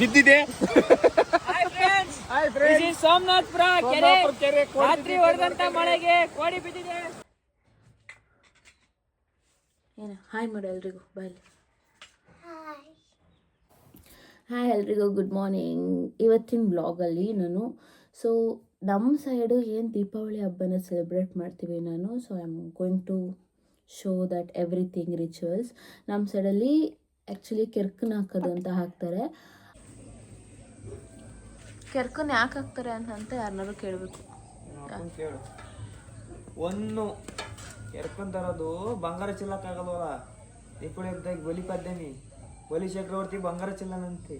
ಬಿದ್ದಿದೆ. ಸೋಮನಾಥ್ಪುರ ಕೆರೆ ರಾತ್ರಿ ಹೊಡೆದಂತ ಮಳೆಗೆ ಕೋಡಿ ಬಿದ್ದಿದೆ. ಏನು ಹಾಯ್ ಮಾಡು ಎಲ್ರಿಗೂ, ಬಾಯ್. ಹಾಯ್ ಎಲ್ರಿಗೂ, ಗುಡ್ ಮಾರ್ನಿಂಗ್. ಇವತ್ತಿನ ಬ್ಲಾಗಲ್ಲಿ ನಾನು ನಮ್ಮ ಸೈಡು ಏನು ದೀಪಾವಳಿ ಹಬ್ಬನ ಸೆಲೆಬ್ರೇಟ್ ಮಾಡ್ತೀವಿ ನಾನು. I am going to show that everything rituals. ನಮ್ಮ ಸೈಡಲ್ಲಿ ಆ್ಯಕ್ಚುಲಿ ಕೆರ್ಕನ್ನ ಹಾಕೋದು ಅಂತ ಹಾಕ್ತಾರೆ. ಕೆರ್ಕನ್ನ ಯಾಕೆ ಹಾಕ್ತಾರೆ ಅಂತ ಯಾರನ್ನಾರು ಕೇಳಬೇಕು. ಕೇಳು. ಒಂದು ಕೆರ್ಕೊಂಡ್ ತರೋದು ಬಂಗಾರ ಚೆಲ್ಲಕ್ಕಾಗಲ್ವಲ್ಲ. ದೀಪಾವಳಿ ಹಬ್ಬದಾಗ ಬಲಿ ಪದ್ಧತಿ, ಬಲಿ ಚಕ್ರವರ್ತಿ ಬಂಗಾರ ಚೆಲ್ಲನಂತೆ.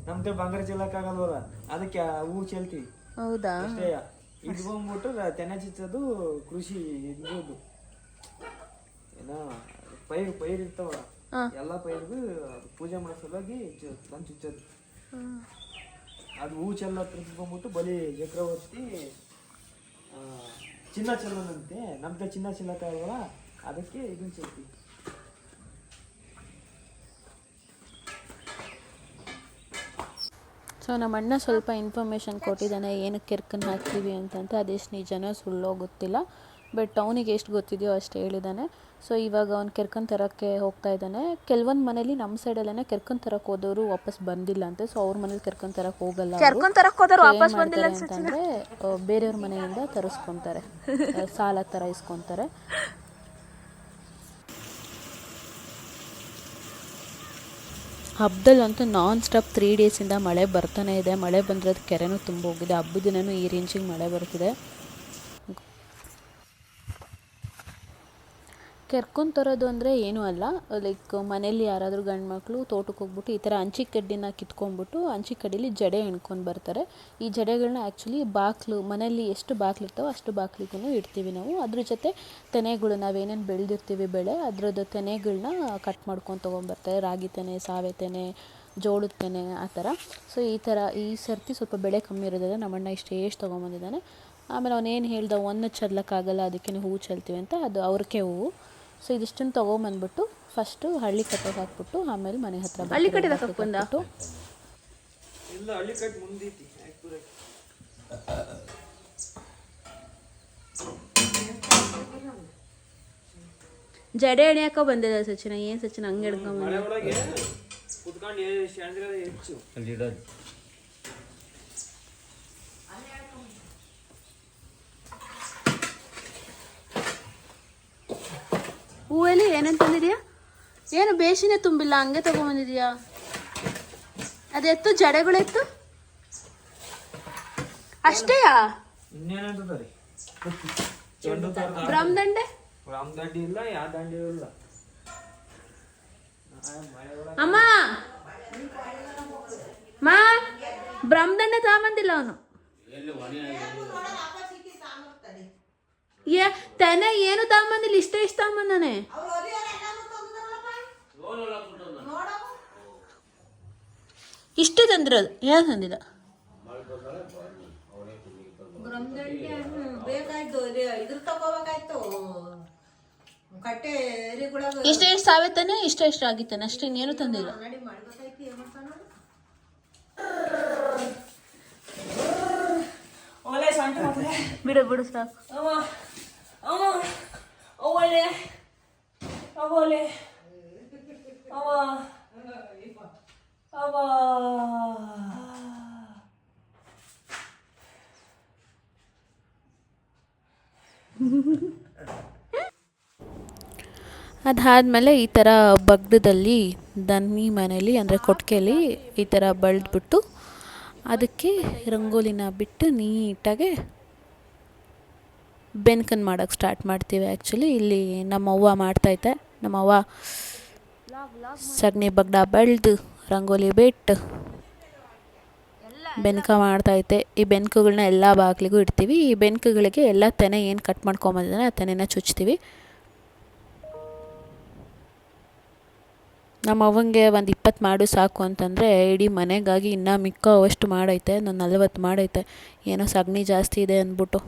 ನಮ್ ಕಡೆ ಬಂಗಾರ ಚೆಲ್ಲಕ್ಕಾಗಲ್ವಲ್ಲ, ಅದಕ್ಕೆ ಹೂ ಚೆಲ್ತೀವಿ. ಹೌದಾ? ಅಷ್ಟೇ. ಇದು ಬಂದ್ಬಿಟ್ಟು ತೆನೆ ಚಿಚ್ಚೋದು ಕೃಷಿ ಇದ್ರದ್ದು ಏನೋ ಪೈರ್ ಇರ್ತಾವಲ್ಲ, ಎಲ್ಲ ಪೈರ್ಗೂ ಪೂಜೆ ಮಾಡೋ ಸಲುವಾಗಿ ತಂದು ಚುಚ್ಚೋದು. ಅದು ಹೂ ಚೆಲ್ಲ ಬಂದ್ಬಿಟ್ಟು ಬಲಿ ಚಕ್ರವರ್ತಿ ಚಿನ್ನ ಚೆಲ್ಲನಂತೆ. ನಮ್ಗೆ ಚಿನ್ನ ಚೆಲ್ಲಕ್ಕಾಗಲ್ಲ, ಅದಕ್ಕೆ ಇದನ್ನ ಚೆಲ್ತೀವಿ. ನಮ್ಮ ಅಣ್ಣ ಸ್ವಲ್ಪ ಇನ್ಫಾರ್ಮೇಷನ್ ಕೊಟ್ಟಿದ್ದಾನೆ ಏನಕ್ಕೆ ಕೆರ್ಕನ್ನು ಹಾಕ್ತೀವಿ ಅಂತಂತ. ಅದೆಷ್ಟು ನಿಜನೋ ಸುಳ್ಳೋ ಗೊತ್ತಿಲ್ಲ, ಬಟ್ ಅವನಿಗೆ ಎಷ್ಟು ಗೊತ್ತಿದೆಯೋ ಅಷ್ಟು ಹೇಳಿದ್ದಾನೆ. ಇವಾಗ ಅವ್ನು ಕೆರ್ಕನ್ ತರೋಕ್ಕೆ ಹೋಗ್ತಾ ಇದ್ದಾನೆ. ಕೆಲವೊಂದು ಮನೇಲಿ ನಮ್ಮ ಸೈಡಲ್ಲೇ ಕೆರ್ಕನ್ ತರಕ್ಕೆ ಹೋದವರು ವಾಪಸ್ ಬಂದಿಲ್ಲ ಅಂತೆ. ಅವ್ರ ಮನೇಲಿ ಕೆರ್ಕನ್ ತರಕ್ಕೆ ಹೋಗಲ್ಲ, ಅಂತಂದರೆ ಬೇರೆಯವ್ರ ಮನೆಯಿಂದ ತರಿಸ್ಕೊತಾರೆ, ಸಾಲ ಥರ ಇಸ್ಕೊತಾರೆ. ಹಬ್ಬದಲ್ಲಂತೂ ನಾನ್ ಸ್ಟಾಪ್ 3 ಡೇಸಿಂದ ಮಳೆ ಬರ್ತಾನೆ ಇದೆ. ಮಳೆ ಬಂದರೆ ಅದು ಕೆರೆನೂ ತುಂಬ ಹೋಗಿದೆ. ಹಬ್ಬದ ದಿನವೂ ಈ ರೇಂಜಿಗೆ ಮಳೆ ಬರ್ತಿದೆ. ಕೆರ್ಕೊಂಡು ತರೋದು ಅಂದರೆ ಏನೂ ಅಲ್ಲ, ಲೈಕ್ ಮನೇಲಿ ಯಾರಾದರೂ ಗಂಡು ಮಕ್ಕಳು ತೋಟಕ್ಕೆ ಹೋಗ್ಬಿಟ್ಟು ಈ ಥರ ಹಂಚಿನ ಕಡ್ಡಿನ ಕಿತ್ಕೊಂಡ್ಬಿಟ್ಟು ಹಂಚಿನ ಕಡ್ಡಿಲಿ ಜಡೆ ಎಣ್ಕೊಂಡು ಬರ್ತಾರೆ. ಈ ಜಡೆಗಳನ್ನ ಆ್ಯಕ್ಚುಲಿ ಮನೇಲಿ ಎಷ್ಟು ಬಾಗಿಲಿರ್ತಾವೋ ಅಷ್ಟು ಬಾಗಿಲಿಗೂ ಇಡ್ತೀವಿ ನಾವು. ಅದ್ರ ಜೊತೆ ತೆನೆಗಳು, ನಾವೇನೇನು ಬೆಳೆದಿರ್ತೀವಿ ಬೆಳೆ, ಅದ್ರದ್ದು ತೆನೆಗಳನ್ನ ಕಟ್ ಮಾಡ್ಕೊಂಡು ತೊಗೊಂಬರ್ತಾರೆ. ರಾಗಿ ತೆನೆ, ಸಾವೆ ತೆನೆ, ಜೋಳದ ತೆನೆ, ಆ ಥರ. ಈ ಸರ್ತಿ ಸ್ವಲ್ಪ ಬೆಳೆ ಕಮ್ಮಿ ಇರೋದ್ರಿಂದ ನಮ್ಮಣ್ಣ ಎಷ್ಟು ತೊಗೊಂಬಂದಿದ್ದಾನೆ. ಆಮೇಲೆ ಅವನೇನು ಹೇಳ್ದ, ಒಂದು ಚೆಲ್ಲಕ್ಕಾಗಲ್ಲ, ಅದಕ್ಕೆ ಹೂವು ಚೆಲ್ತೀವಿ ಅಂತ. ಅದು ಅವ್ರಿಗೆ ಹೂವು. ಇದಿಷ್ಟನ್ನು ತೊಗೊಂಬಂದ್ಬಿಟ್ಟು ಫಸ್ಟು ಹಳ್ಳಿ ಕಟ್ಟೆಗೆ ಹಾಕ್ಬಿಟ್ಟು ಆಮೇಲೆ ಮನೆ ಹತ್ರ ಹಳ್ಳಿ ಕಟ್ಟೆ ಹಾಕ್ಬಿಟ್ಟು ಜಡೆ ಎಣಿಯಾಕ ಬಂದಿದೆ ಸಚಿನ. ಏನು ಸಚಿನ ಹಂಗೆ ಹಿಡ್ಕೊಂಬಂದ? ಹೂವಲ್ಲಿ ಏನೇನು ತಂದಿದ್ಯಾ? ಏನು ಬೇಸಿನೇ ತುಂಬಿಲ್ಲ, ಹಂಗೆ ತಗೊಂಬಂದಿದ್ಯಾ? ಅದೆತ್ತು ಜಡೆಗಳೆತ್ತು ಅಷ್ಟೇಯಾ? ಬ್ರಹ್ಮದಂಡೆ ಇಲ್ಲ, ಯಾವ ದಂಡೆ ಇಲ್ಲ. ಅಮ್ಮ ಬ್ರಹ್ಮದಂಡೆ ತಗೊಂಬಂದಿಲ್ಲ ಅವನು. ತೆನೆ ಏನು ತಗೊಂಬಂದಿಲ್ಲ, ಇಷ್ಟ ತಗೊಂಬಂದಾನೆ. ಇಷ್ಟು ತಂದಿರೋದು, ಏನು ತಂದಿಲ್ಲ. ಎಷ್ಟು ಸಾವೈತಾನೆ, ಇಷ್ಟ ಆಗಿತ್ತಾನೆ ಅಷ್ಟೇ, ಇನ್ನೇನು ತಂದಿಲ್ಲ. ಬಿಡು ಸಾಕು. ಅದಾದಮೇಲೆ ಈ ಥರ ಬಗ್ಗದಲ್ಲಿ ದನಿ ಮನೇಲಿ ಅಂದರೆ ಕೊಟ್ಟಿಗೆಯಲ್ಲಿ ಈ ಥರ ಬಳ್ದ್ಬಿಟ್ಟು ಅದಕ್ಕೆ ರಂಗೋಲಿನ ಬಿಟ್ಟು ನೀಟಾಗಿ ಬೆನ್ಕನ್ನು ಮಾಡೋಕ್ಕೆ ಸ್ಟಾರ್ಟ್ ಮಾಡ್ತೀವಿ. ಆ್ಯಕ್ಚುಲಿ ಇಲ್ಲಿ ನಮ್ಮವ್ವ ಮಾಡ್ತೈತೆ. ನಮ್ಮವ್ವ ಸಗಣಿ ಬಗ್ಡ ಬಳ್ದು ರಂಗೋಲಿ ಬಿಟ್ಟು ಬೆನ್ಕ ಮಾಡ್ತೈತೆ. ಈ ಬೆನ್ಕುಗಳನ್ನ ಎಲ್ಲ ಬಾಗಿಲಿಗೂ ಇಡ್ತೀವಿ. ಈ ಬೆನ್ಕುಗಳಿಗೆ ಎಲ್ಲ ತೆನೆ ಏನು ಕಟ್ ಮಾಡ್ಕೊಂಬಂದಿದ್ದಾನೆ ಆ ತೆನೆನ ಚುಚ್ತೀವಿ. ನಮ್ಮ ಅವ್ವಂಗೆ ಒಂದು 20 ಮಾಡು ಸಾಕು ಅಂತಂದರೆ ಇಡೀ ಮನೆಗಾಗಿ ಇನ್ನೂ ಮಿಕ್ಕ ಅಷ್ಟು ಮಾಡೈತೆ. ನಾನು 40 ಮಾಡೈತೆ. ಏನೋ ಸಗಣಿ ಜಾಸ್ತಿ ಇದೆ ಅಂದ್ಬಿಟ್ಟು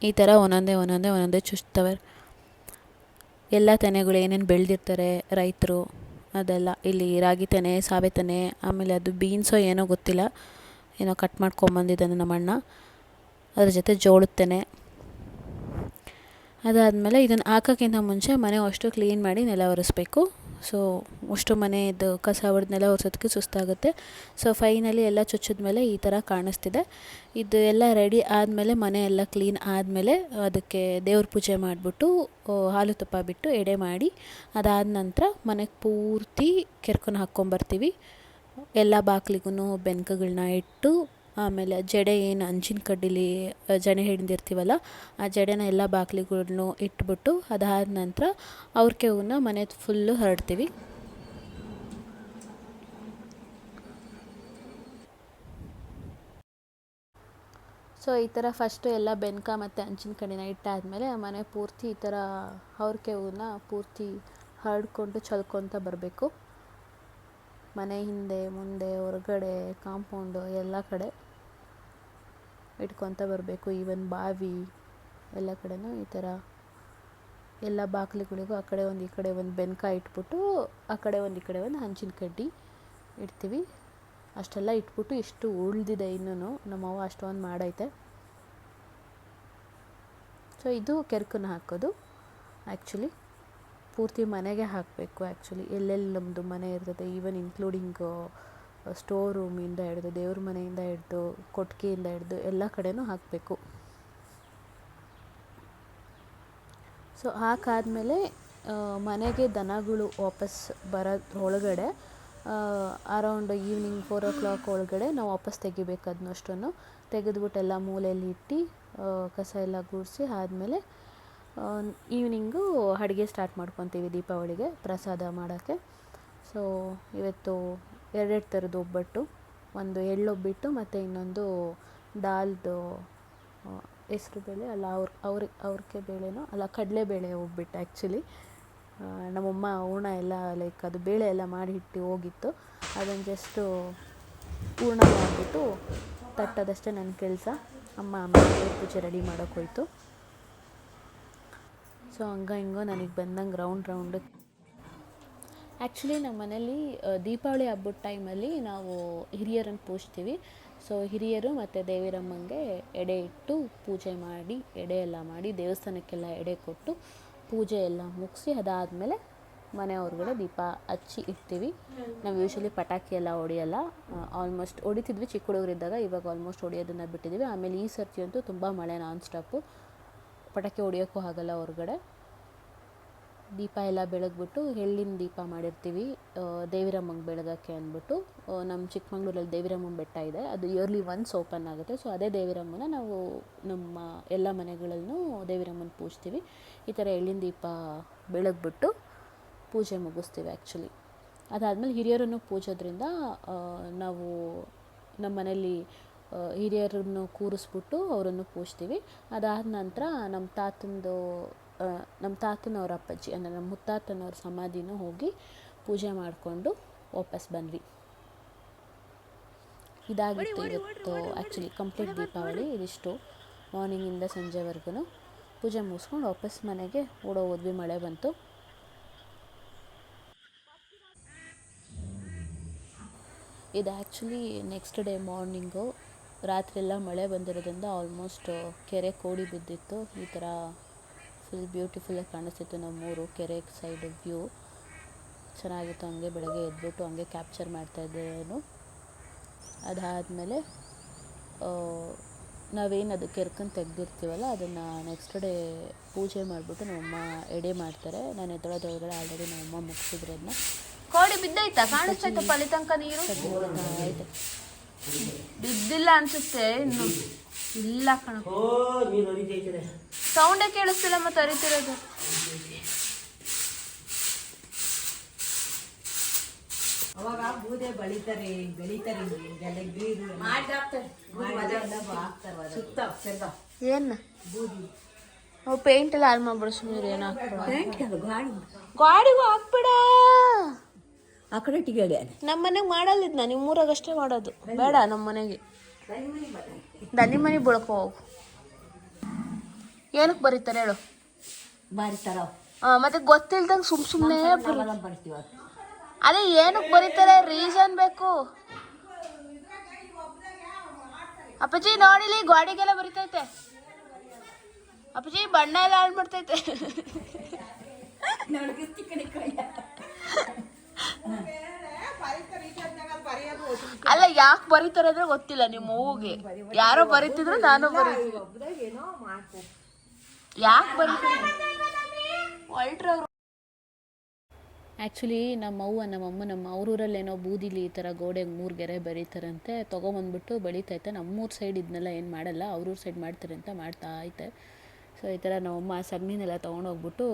ಈ ಥರ ಒಂದೊಂದೇ ಚುಚ್ತವೆ. ಎಲ್ಲ ತೆನೆಗಳು ಏನೇನು ಬೆಳೆದಿರ್ತಾರೆ ರೈತರು ಅದೆಲ್ಲ ಇಲ್ಲಿ ರಾಗಿ ತೆನೆ, ಸಾವೆ ತೆನೆ, ಆಮೇಲೆ ಅದು ಬೀನ್ಸೋ ಏನೋ ಗೊತ್ತಿಲ್ಲ, ಏನೋ ಕಟ್ ಮಾಡ್ಕೊಂಬಂದಿದ್ದಾನೆ ನಮ್ಮ ಅಣ್ಣ. ಅದ್ರ ಜೊತೆ ಜೋಳದ ತೆನೆ. ಅದಾದಮೇಲೆ ಇದನ್ನು ಹಾಕೋಕ್ಕಿಂತ ಮುಂಚೆ ಮನೆ ಅಷ್ಟು ಕ್ಲೀನ್ ಮಾಡಿ ನೆಲ ಒರೆಸ್ಬೇಕು. ಸೊ ಅಷ್ಟು ಮನೆಯದು ಕಸ ಹೊಡೆದು ನೆಲ ಒರೆಸೋದಕ್ಕೆ ಸುಸ್ತಾಗುತ್ತೆ. ಸೊ ಫೈನಲಿ ಎಲ್ಲ ಚುಚ್ಚಿದ್ಮೇಲೆ ಈ ಥರ ಕಾಣಿಸ್ತಿದೆ. ಇದು ಎಲ್ಲ ರೆಡಿ ಆದಮೇಲೆ, ಮನೆ ಎಲ್ಲ ಕ್ಲೀನ್ ಆದಮೇಲೆ ಅದಕ್ಕೆ ದೇವ್ರ ಪೂಜೆ ಮಾಡಿಬಿಟ್ಟು ಹಾಲು ತುಪ್ಪ ಬಿಟ್ಟು ಎಡೆ ಮಾಡಿ, ಅದಾದ ನಂತರ ಮನೆಗೆ ಪೂರ್ತಿ ಕೆರ್ಕೊಂಡು ಹಾಕ್ಕೊಂಬರ್ತೀವಿ. ಎಲ್ಲ ಬಾಗಿಲಿಗೂ ಬೆನ್ಕುಗಳನ್ನ ಇಟ್ಟು, ಆಮೇಲೆ ಜಡೆ ಏನು ಅಂಚಿನ ಕಡ್ಡಿಲಿ ಜಡೆ ಹಿಡಿದಿರ್ತೀವಲ್ಲ, ಆ ಜಡೆನ ಎಲ್ಲ ಬಾಗಿಲುಗಳನ್ನು ಇಟ್ಬಿಟ್ಟು, ಅದಾದ ನಂತರ ಅವ್ರಿಗೆ ಹೂವನ್ನ ಮನೆ ಫುಲ್ಲು ಹರಡ್ತೀವಿ. ಸೊ ಈ ಥರ ಫಸ್ಟು ಎಲ್ಲ ಬೆನ್ಕ ಮತ್ತು ಅಂಚಿನ ಕಡ್ಡಿನ ಇಟ್ಟಾದಮೇಲೆ ಮನೆ ಪೂರ್ತಿ ಈ ಥರ ಅವ್ರಿಗೆ ಹೂವನ್ನ ಪೂರ್ತಿ ಹರಡ್ಕೊಂಡು ಚಲ್ಕೊತ ಬರಬೇಕು. ಮನೆ ಹಿಂದೆ ಮುಂದೆ ಹೊರಗಡೆ ಕಾಂಪೌಂಡು ಎಲ್ಲ ಕಡೆ ಇಟ್ಕೊತ ಬರಬೇಕು. ಈವನ್ ಬಾವಿ ಎಲ್ಲ ಕಡೆನೂ ಈ ಥರ ಎಲ್ಲ ಬಾಗಿಲುಗಳಿಗೂ ಆ ಕಡೆ ಒಂದು ಈ ಕಡೆ ಒಂದು ಬೆನ್ಕ ಇಟ್ಬಿಟ್ಟು, ಆ ಕಡೆ ಒಂದು ಈ ಕಡೆ ಒಂದು ಹಂಚಿನ ಕಡ್ಡಿ ಇಡ್ತೀವಿ. ಅಷ್ಟೆಲ್ಲ ಇಟ್ಬಿಟ್ಟು ಇಷ್ಟು ಉಳಿದಿದೆ ಇನ್ನೂ, ನಮ್ಮವ್ವ ಅಷ್ಟೊಂದು ಮಾಡೈತೆ. ಸೊ ಇದು ಕೆರ್ಕನ್ನ ಹಾಕೋದು. ಆ್ಯಕ್ಚುಲಿ ಪೂರ್ತಿ ಮನೆಗೆ ಹಾಕಬೇಕು. ಆ್ಯಕ್ಚುಲಿ ಎಲ್ಲೆಲ್ಲಿ ನಮ್ಮದು ಮನೆ ಇರ್ತದೆ, ಈವನ್ ಇನ್ಕ್ಲೂಡಿಂಗ್ ಸ್ಟೋರ್ ರೂಮಿಂದ ಹಿಡಿದು, ದೇವ್ರ ಮನೆಯಿಂದ ಹಿಡಿದು, ಕೊಟ್ಟಿಗೆಯಿಂದ ಹಿಡಿದು ಎಲ್ಲ ಕಡೆನೂ ಹಾಕಬೇಕು. ಸೊ ಹಾಕಾದಮೇಲೆ ಮನೆಗೆ ದನಗಳು ವಾಪಸ್ ಬರೋದ್ರೊಳಗಡೆ ಅರೌಂಡ್ ಈವ್ನಿಂಗ್ 4 o'clock ಒಳಗಡೆ ನಾವು ವಾಪಸ್ ತೆಗಿಬೇಕು. ಅದನ್ನಷ್ಟನ್ನು ತೆಗೆದ್ಬಿಟ್ಟು ಎಲ್ಲ ಮೂಲೆಯಲ್ಲಿ ಇಟ್ಟು ಕಸ ಎಲ್ಲ ಗುಡಿಸಿ ಆದಮೇಲೆ ಈವ್ನಿಂಗು ಅಡುಗೆ ಸ್ಟಾರ್ಟ್ ಮಾಡ್ಕೊತೀವಿ ದೀಪಾವಳಿಗೆ ಪ್ರಸಾದ ಮಾಡೋಕ್ಕೆ. ಸೊ ಇವತ್ತು 2 ಥರದ್ದು ಒಬ್ಬಟ್ಟು, ಒಂದು ಎಳ್ಳೊಬ್ಬಿಟ್ಟು ಮತ್ತು ಇನ್ನೊಂದು ದಾಲ್ದು ಹೆಸ್ರು ಬೇಳೆ ಅಲ್ಲ, ಅವ್ರಿಗೆ ಬೇಳೆನೋ ಅಲ್ಲ, ಕಡಲೆಬೇಳೆ ಒಬ್ಬಿಟ್ಟು. ಆ್ಯಕ್ಚುಲಿ ನಮ್ಮಮ್ಮ ಹೂರ್ಣ ಎಲ್ಲ ಲೈಕ್ ಅದು ಬೇಳೆ ಎಲ್ಲ ಮಾಡಿ ಇಟ್ಟು ಹೋಗಿತ್ತು, ಅದನ್ನು ಜಸ್ಟು ಹೂರ್ಣ ಮಾಡಿಬಿಟ್ಟು ತಟ್ಟೋದಷ್ಟೇ ನನ್ನ ಕೆಲಸ. ಅಮ್ಮ ದೇವ್ರ ಪೂಜೆ ರೆಡಿ ಮಾಡೋಕ್ಕೆ ಹೋಯ್ತು. ಸೊ ಹಿಂಗೋ ನನಗೆ ಬಂದಂಗೆ ರೌಂಡ್ ಆ್ಯಕ್ಚುಲಿ ನಮ್ಮ ಮನೇಲಿ ದೀಪಾವಳಿ ಹಬ್ಬದ ಟೈಮಲ್ಲಿ ನಾವು ಹಿರಿಯರನ್ನು ಪೂಜ್ತೀವಿ. ಸೊ ಹಿರಿಯರು ಮತ್ತು ದೇವಿರಮ್ಮಂಗೆ ಎಡೆ ಇಟ್ಟು ಪೂಜೆ ಮಾಡಿ, ಎಡೆ ಎಲ್ಲ ಮಾಡಿ ದೇವಸ್ಥಾನಕ್ಕೆಲ್ಲ ಎಡೆ ಕೊಟ್ಟು ಪೂಜೆ ಎಲ್ಲ ಮುಗಿಸಿ ಅದಾದಮೇಲೆ ಮನೆ ಹೊರಗಡೆ ದೀಪ ಹಚ್ಚಿ ಇಡ್ತೀವಿ. ನಾವು ಯೂಶ್ವಲಿ ಪಟಾಕಿ ಎಲ್ಲ ಹೊಡೆಯಲ್ಲ. ಆಲ್ಮೋಸ್ಟ್ ಹೊಡಿತಿದ್ವಿ ಚಿಕ್ಕ ಹುಡುಗರಿದ್ದಾಗ, ಇವಾಗ ಆಲ್ಮೋಸ್ಟ್ ಹೊಡೆಯೋದನ್ನು ಬಿಟ್ಟಿದ್ದೀವಿ. ಆಮೇಲೆ ಈ ಸರ್ತಿ ಅಂತೂ ತುಂಬ ಮಳೆ ನಾನ್ ಸ್ಟಾಪು, ಪಟಾಕಿ ಹೊಡಿಯೋಕ್ಕೂ ಆಗಲ್ಲ ಹೊರಗಡೆ. ದೀಪ ಎಲ್ಲ ಬೆಳಗ್ಬಿಟ್ಟು ಎಳ್ಳಿನ ದೀಪ ಮಾಡಿರ್ತೀವಿ ದೇವಿರಮ್ಮಂಗೆ ಬೆಳಗಕ್ಕೆ ಅಂದ್ಬಿಟ್ಟು. ನಮ್ಮ ಚಿಕ್ಕಮಂಗ್ಳೂರಲ್ಲಿ ದೇವಿರಮ್ಮನ ಬೆಟ್ಟ ಇದೆ, ಅದು ಇಯರ್ಲಿ ಒನ್ಸ್ ಓಪನ್ ಆಗುತ್ತೆ. ಸೊ ಅದೇ ದೇವಿರಮ್ಮನ ನಾವು ನಮ್ಮ ಎಲ್ಲ ಮನೆಗಳಲ್ಲೂ ದೇವಿರಮ್ಮನ ಪೂಜ್ತೀವಿ. ಈ ಥರ ಎಳ್ಳಿನ ದೀಪ ಬೆಳಗ್ಬಿಟ್ಟು ಪೂಜೆ ಮುಗಿಸ್ತೀವಿ ಆ್ಯಕ್ಚುಲಿ. ಅದಾದಮೇಲೆ ಹಿರಿಯರನ್ನು ಪೂಜೋದ್ರಿಂದ ನಾವು ನಮ್ಮ ಮನೇಲಿ ಹಿರಿಯರನ್ನು ಕೂರಿಸ್ಬಿಟ್ಟು ಅವರನ್ನು ಪೂಜ್ತೀವಿ. ಅದಾದ ನಂತರ ನಮ್ಮ ತಾತನವ್ರ ಅಪ್ಪಾಜಿ ಅಂದರೆ ನಮ್ಮ ಮುತ್ತಾತನವ್ರ ಸಮಾಧಿನೂ ಹೋಗಿ ಪೂಜೆ ಮಾಡಿಕೊಂಡು ವಾಪಸ್ ಬಂದ್ವಿ. ಇದಾಗಿತ್ತು ಇವತ್ತು ಆ್ಯಕ್ಚುಲಿ ಕಂಪ್ಲೀಟ್ ದೀಪಾವಳಿ. ಇದಿಷ್ಟು ಮಾರ್ನಿಂಗಿಂದ ಸಂಜೆವರೆಗೂ ಪೂಜೆ ಮುಗಿಸ್ಕೊಂಡು ವಾಪಸ್ ಮನೆಗೆ ಓಡೋದ್ವಿ. ಮಳೆ ಬಂತು. ಇದು ಆ್ಯಕ್ಚುಲಿ ನೆಕ್ಸ್ಟ್ ಡೇ ಮಾರ್ನಿಂಗು. ರಾತ್ರಿ ಎಲ್ಲ ಮಳೆ ಬಂದಿರೋದ್ರಿಂದ ಆಲ್ಮೋಸ್ಟ್ ಕೆರೆ ಕೋಡಿ ಬಿದ್ದಿತ್ತು. ಈ ಥರ ಫುಲ್ ಬ್ಯೂಟಿಫುಲ್ಲಾಗಿ ಕಾಣಿಸ್ತಿತ್ತು ನಮ್ಮೂರು ಕೆರೆ ಸೈಡ್ ವ್ಯೂ. ಚೆನ್ನಾಗಿತ್ತು. ಹಂಗೆ ಬೆಳಗ್ಗೆ ಎದ್ಬಿಟ್ಟು ಹಂಗೆ ಕ್ಯಾಪ್ಚರ್ ಮಾಡ್ತಾಯಿದ್ದೆ ನಾನು. ಅದಾದಮೇಲೆ ನಾವೇನು ಅದು ಕೆರ್ಕೊಂಡು ತೆಗ್ದಿರ್ತೀವಲ್ಲ, ಅದನ್ನು ನೆಕ್ಸ್ಟ್ ಡೇ ಪೂಜೆ ಮಾಡಿಬಿಟ್ಟು ನಮ್ಮಮ್ಮ ಎಡೆ ಮಾಡ್ತಾರೆ. ನಾನು ಎದ್ದೊಳಗಡೆ ಆಲ್ರೆಡಿ ನಮ್ಮಮ್ಮ ಮುಗಿಸಿದ್ರು ಅದನ್ನ. ಕೋಡಿ ಬಿದ್ದೈತಾ? ಕಾಣಿಸ್ತೈತಪ್ಪ ಅಲ್ಲಿ ತನಕ ನೀರು ಆಯ್ತು. ಬಿದ್ದಿಲ್ಲ ಅನ್ಸುತ್ತೆ ಇನ್ನು. ಇಲ್ಲ ಕಣ, ಸೌಂಡೇ ಕೇಳಿಸ್ತಿಲ್ಲ ಮತ್ತೆ ಅರಿತಿರೋದು. ಅವಾಗ ಬೂದೆ ಬೆಳಿತಾರೆ ಏನ ಪೇಂಟ್ ಎಲ್ಲ ಹಾಳು ಮಾಡ್ಬಿಡು ಸುಮ್ಮನೆ. ಏನು ಗಾಡಿಗೂ ಹಾಕ್ಬಿಡ. ಆ ಕಡೆ ಟಿಗಡೆ ನಮ್ಮ ಮನೆಗೆ ಮಾಡಲ್ಲಿದ್ನ, ನಿಮ್ಮೂರಾಗಷ್ಟೇ ಮಾಡೋದು. ಬೇಡ ನಮ್ಮ ಮನೆಗೆ ದನಿ ಮನೆ ಬಳ್ಕೊ ಹೋಗು. ಏನಕ್ಕೆ ಬರೀತಾರೆ ಹೇಳು? ಬಾರಿತಾರ ಮತ್ತೆ ಗೊತ್ತಿಲ್ದಂಗೆ ಸುಮ್ಮನೆ ಬರ್ತೀವ ಅದೇ ಏನಕ್ಕೆ ಬರೀತಾರೆ, ರೀಸನ್ ಬೇಕು. ಅಪ್ಪಾಜಿ ನೋಡಿಲಿ ಗೋಡೆಗೆಲ್ಲ ಬರಿತೈತೆ. ಅಪ್ಪಾಜಿ ಬಣ್ಣ ಎಲ್ಲ ಆಡ್ಬಿಡ್ತೈತೆ. ಅಲ್ಲ ಯಾಕೆ ಬರೀತಾರೆ ಅಂದ್ರೆ ಗೊತ್ತಿಲ್ಲ ನಿಮ್ಮ ಹೂವಿಗೆ. ಯಾರೋ ಬರೀತಿದ್ರು ನಾನು ಬರೀತೀನಿ. ಯಾಕೆ ಬರೀತಾರೆ ಹೊಲ್ಟ್ರವ್ರು. ಆ್ಯಕ್ಚುಲಿ ನಮ್ಮ ಊರಲ್ಲೇನೋ ಬೂದಿಲಿ ಈ ಥರ ಗೋಡೆಗೆ 3 ಗೆರೆ ಬರೀತಾರಂತೆ. ತೊಗೊಂಬಂದ್ಬಿಟ್ಟು ಬೆಳೀತೈತೆ. ನಮ್ಮೂರ ಸೈಡ್ ಇದನ್ನೆಲ್ಲ ಏನು ಮಾಡಲ್ಲ, ಅವ್ರೂರ ಸೈಡ್ ಮಾಡ್ತಾರೆ ಅಂತ ಮಾಡ್ತಾ ಐತೆ. ಸೊ ಈ ಥರ ನಮ್ಮಮ್ಮ ಸಗಣಿನೆಲ್ಲ ತೊಗೊಂಡೋಗ್ಬಿಟ್ಟು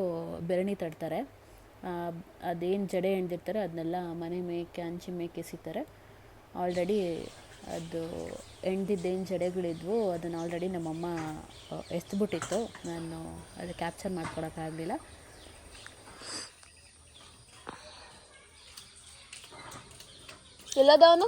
ಬೆರಣಿ ತಡ್ತಾರೆ. ಅದೇನು ಜಡೆ ಹೆಣ್ದಿರ್ತಾರೆ ಅದನ್ನೆಲ್ಲ ಮನೆ ಮೇಕೆ ಹಂಚಿ ಮೇಕೆ ಎಸಿತಾರೆ. ಆಲ್ರೆಡಿ ಅದು ಹೆಣ್ದಿದ್ದೇನು ಜಡೆಗಳಿದ್ವು ಅದನ್ನು ಆಲ್ರೆಡಿ ನಮ್ಮಮ್ಮ ಎಸ್ದುಬಿಟ್ಟಿತ್ತು. ನಾನು ಅದು ಕ್ಯಾಪ್ಚರ್ ಮಾಡ್ಕೊಳಕ್ಕಾಗಲಿಲ್ಲ. ಎಲ್ಲದವನು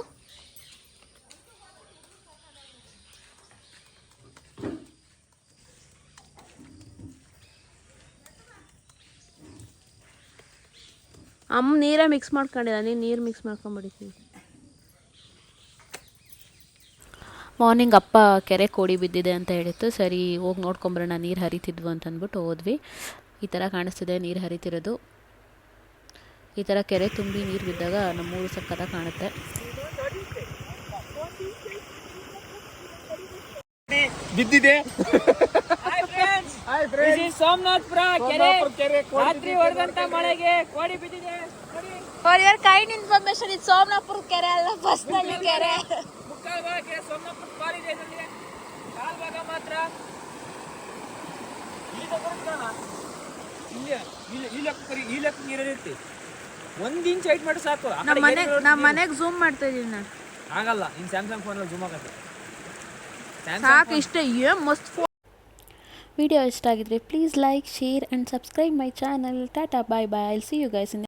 ಅಮ್ಮ ನೀರೇ ಮಿಕ್ಸ್ ಮಾಡ್ಕೊಂಡಿಲ್ಲ, ನೀನು ನೀರು ಮಿಕ್ಸ್ ಮಾಡ್ಕೊಂಬಿಡ್ತೀನಿ. ಮಾರ್ನಿಂಗ್ ಅಪ್ಪ ಕೆರೆ ಕೋಡಿ ಬಿದ್ದಿದೆ ಅಂತ ಹೇಳಿತ್ತು. ಸರಿ ಹೋಗಿ ನೋಡ್ಕೊಂಬರೋಣ, ನೀರು ಹರಿತಿದ್ವು ಅಂತಂದ್ಬಿಟ್ಟು ಹೋದ್ವಿ. ಈ ಥರ ಕಾಣಿಸ್ತಿದೆ ನೀರು ಹರಿತಿರೋದು. ಈ ಥರ ಕೆರೆ ತುಂಬಿ ನೀರು ಬಿದ್ದಾಗ ನಮ್ಮೂರು ಸಕ್ಕತ್ತಾಗಿ ಕಾಣುತ್ತೆ. ಬಿದ್ದಿದೆ. ಸೋಮನಾಥ್ಪುರ ಕೆರೆ ರಾತ್ರಿ ಹೊಡೆದಂತ ಮಳೆಗೆ ಕೋಡಿ ಬಿದ್ದಿದೆ. ಫಾರ್ ಯುವರ್ ಕೈಂಡ್ ಇನ್ಫಾರ್ಮೇಶನ್, ಇದು ಸೋಮನಾಥ್ಪುರ ಕೆರೆ ಅಲ್ಲ, ಬಸ್ನಲ್ಲಿ ಕೆರೆ. ಮುಕ್ಕಾಲ್ ಭಾಗ ಕೆರೆ ಸೋಮನಾಥ್ಪುರ ಕಾಲಿದೆ ಇದರಲ್ಲಿ. ಕಾಲ್ ಭಾಗ ಮಾತ್ರ ಈ ಲೆಕ್ಕ ನೀರಿರುತ್ತೆ. 1 ಇಂಚ್ ಹೈಟ್ ಮಾಡಿ ಸಾಕು. ನಮ್ಮ ಮನೆಗೆ ಝೂಮ್ ಮಾಡ್ತಾ ಇದೀನಿ ನಾನು. ಆಗಲ್ಲ, ಇನ್ನು ಸ್ಯಾಮ್ಸಂಗ್ ಫೋನಲ್ಲಿ ಝೂಮ್ ಆಗುತ್ತೆ. ಸಾಕು ಇಷ್ಟೇ. ಏನು ಮಸ್ತ್ ವಿಡಿಯೋ ಇಷ್ಟ ಆಗಿದ್ರೆ please like, share and subscribe my channel. ಟಾಟಾ, bye bye. I'll see you guys in